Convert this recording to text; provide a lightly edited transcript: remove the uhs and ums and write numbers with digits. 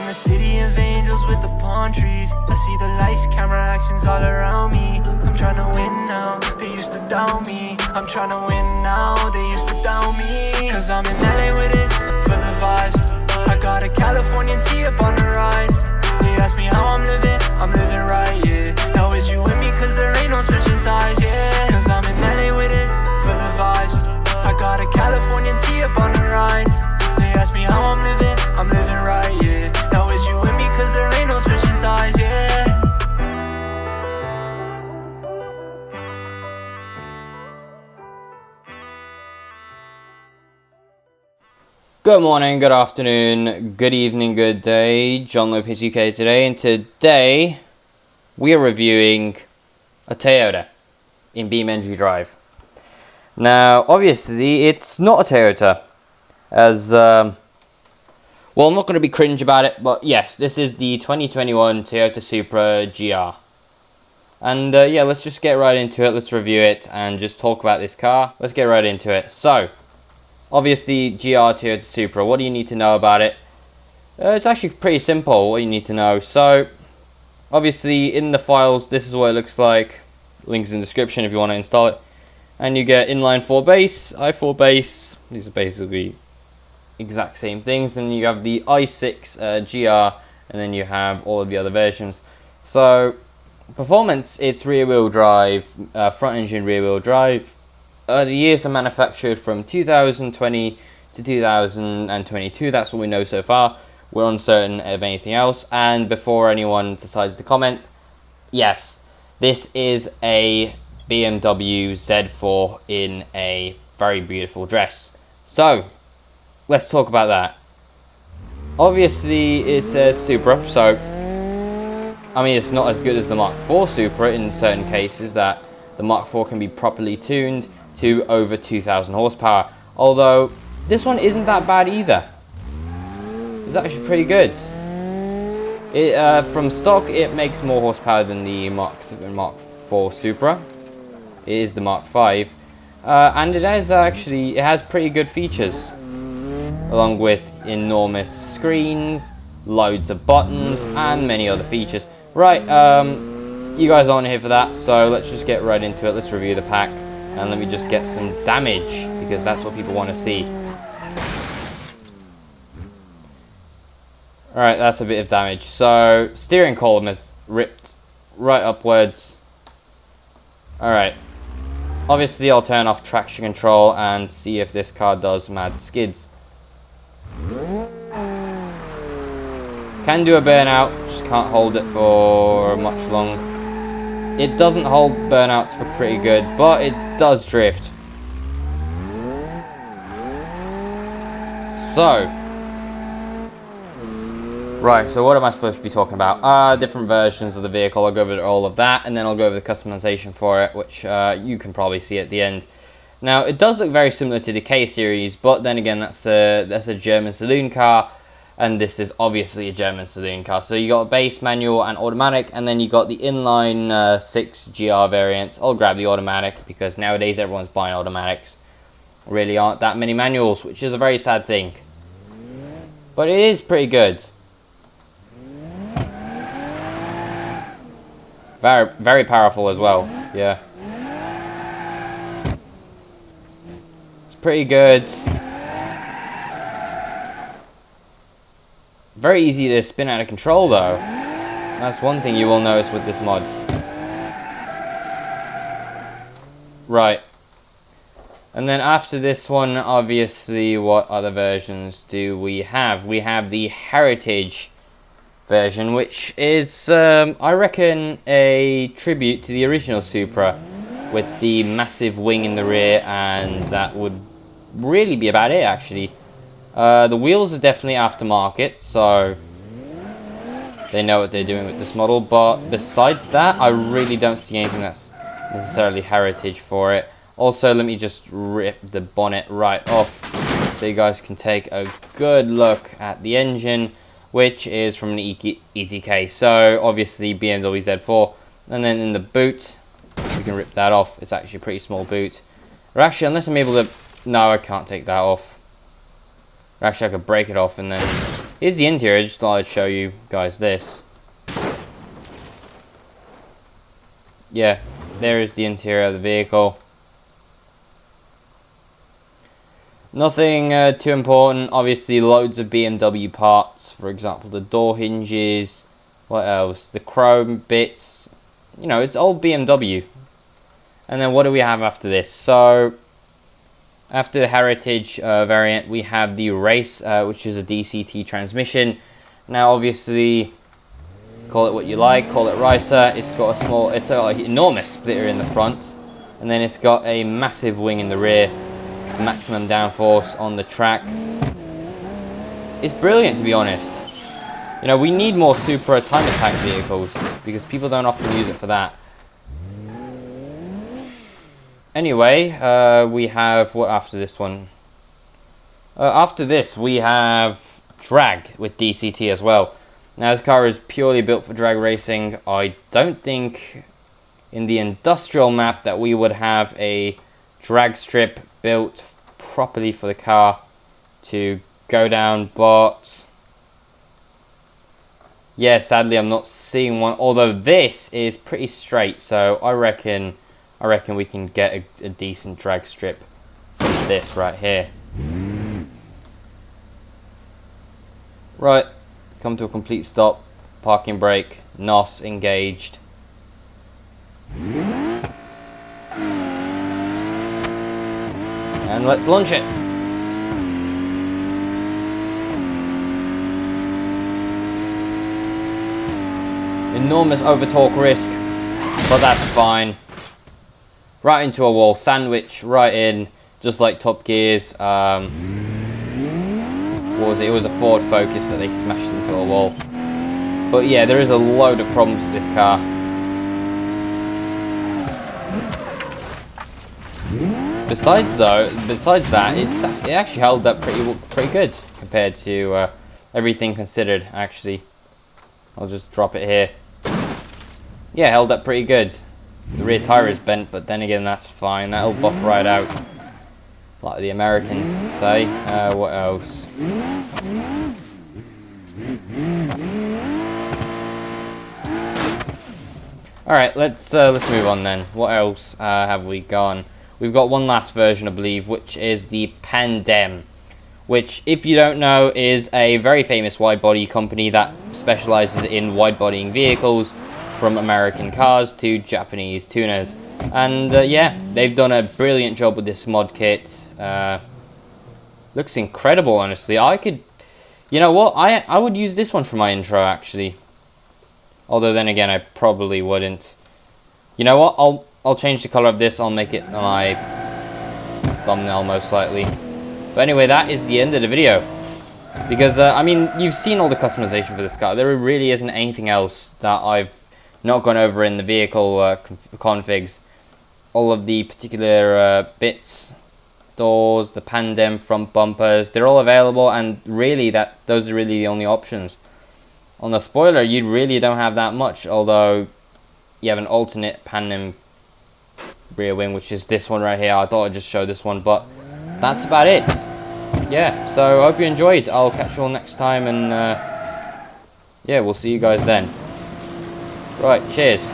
the city of angels with the palm trees. I see the lights, camera actions all around me. I'm trying to win now, they used to doubt me. I'm trying to win now, they used to doubt me. Cause I'm in LA with it, for the vibes. I got a Californian tee up on the ride. They ask me how I'm living right, yeah. Now is you with me cause there ain't no switching sides, yeah. Cause I'm in LA with it, for the vibes. I got a Californian tee up on the ride. They ask me how I'm living right, yeah. Now is you with me cause there ain't no switching sides, yeah. Good morning, good afternoon, good evening, good day. John Lopez UK today, and today we are reviewing a Toyota in Beamng.Drive. Now, obviously, it's not a Toyota, as well, I'm not going to be cringe about it, but yes, this is the 2021 Toyota Supra GR. And yeah, let's just get right into it. Let's review it and just talk about this car. Let's get right into it. So, obviously, GR Toyota Supra, what do you need to know about it? It's actually pretty simple, what you need to know. So, obviously, in the files, this is what it looks like. Links in the description if you want to install it. And you get inline 4 base, i4 base. These are basically exact same things. Then you have the i6 GR, and then you have all of the other versions. So, performance, it's rear wheel drive, front engine rear wheel drive. The years are manufactured from 2020 to 2022. That's what we know so far. We're uncertain of anything else. And before anyone decides to comment, yes, this is a BMW Z4 in a very beautiful dress. So, let's talk about that. Obviously, it's a Supra, so I mean, it's not as good as the Mark IV Supra in certain cases, that the Mark IV can be properly tuned to over 2,000 horsepower. Although, this one isn't that bad either. It's actually pretty good. From stock, it makes more horsepower than the Mark IV Supra. It is the Mark V. And it has pretty good features. Along with enormous screens, loads of buttons, and many other features. Right, you guys aren't here for that, so let's just get right into it. Let's review the pack. And let me just get some damage, because that's what people want to see. Alright, that's a bit of damage. So, steering column is ripped right upwards. Alright. Obviously, I'll turn off traction control and see if this car does mad skids. Can do a burnout, just can't hold it for much long. It doesn't hold burnouts for pretty good, but it does drift. So, right, so what am I supposed to be talking about? Different versions of the vehicle. I'll go over all of that, and then I'll go over the customization for it, which you can probably see at the end. Now, it does look very similar to the K series, but then again, that's a German saloon car. And this is obviously a German saloon car. So you got a base, manual, and automatic, and then you got the inline 6 GR variants. I'll grab the automatic because nowadays everyone's buying automatics. Really aren't that many manuals, which is a very sad thing. But it is pretty good. Very, very powerful as well. Yeah. It's pretty good. Very easy to spin out of control though. That's one thing you will notice with this mod. Right. And then after this one, obviously, what other versions do we have? We have the Heritage version, which is, I reckon, a tribute to the original Supra, with the massive wing in the rear, and that would really be about it, actually. The wheels are definitely aftermarket, so they know what they're doing with this model, but besides that, I really don't see anything that's necessarily heritage for it. Also, let me just rip the bonnet right off so you guys can take a good look at the engine, which is from an ETK, so obviously BMW Z4. And then in the boot, we can rip that off. It's actually a pretty small boot. Or actually, unless I'm able to... No, I can't take that off. Or actually, I could break it off and then Here's the interior. I just thought I'd show you guys this. Yeah, there is the interior of the vehicle. Nothing too important. Obviously, loads of BMW parts. For example, the door hinges. What else? The chrome bits. You know, it's old BMW. And then what do we have after this? So, after the Heritage variant, we have the Race, which is a DCT transmission. Now, obviously, call it what you like. Call it Ricer. It's got a small, it's an enormous splitter in the front. And then it's got a massive wing in the rear. Maximum downforce on the track. It's brilliant, to be honest. You know, we need more Supra time attack vehicles because people don't often use it for that. Anyway, we have what after this one? After this, we have drag with DCT as well. Now, this car is purely built for drag racing. I don't think in the industrial map that we would have a drag strip built properly for the car to go down, but yeah, sadly I'm not seeing one, although this is pretty straight, so I reckon we can get a decent drag strip from this right here. Right, come to a complete stop, parking brake, NOS engaged. And let's launch it. Enormous over-torque risk, but that's fine. Right into a wall, sandwich right in, just like Top Gear's. What was it? It was a Ford Focus that they smashed into a wall. But yeah, there is a load of problems with this car. Besides that, it actually held up pretty good compared to everything considered. Actually, I'll just drop it here. Yeah, held up pretty good. The rear tire is bent, but then again, that's fine. That'll buff right out, like the Americans say. What else? All right, let's move on then. What else have we gone? We've got one last version, I believe, which is the Pandem, which, if you don't know, is a very famous wide-body company that specializes in wide-bodying vehicles, from American cars to Japanese tuners. And yeah, they've done a brilliant job with this mod kit. Looks incredible, honestly. You know what? I would use this one for my intro, actually. Although then again, I probably wouldn't. You know what? I'll change the color of this. I'll make it my thumbnail most likely. But anyway, that is the end of the video. Because, I mean, you've seen all the customization for this car. There really isn't anything else that I've not gone over in the vehicle configs. All of the particular bits, doors, the Pandem front bumpers, they're all available, and really those are really the only options. On the spoiler, you really don't have that much, although you have an alternate Pandem rear wing, which is this one right here. I thought I'd just show this one, but that's about it. Yeah, so I hope you enjoyed. I'll catch you all next time, and yeah, we'll see you guys then. Right, cheers.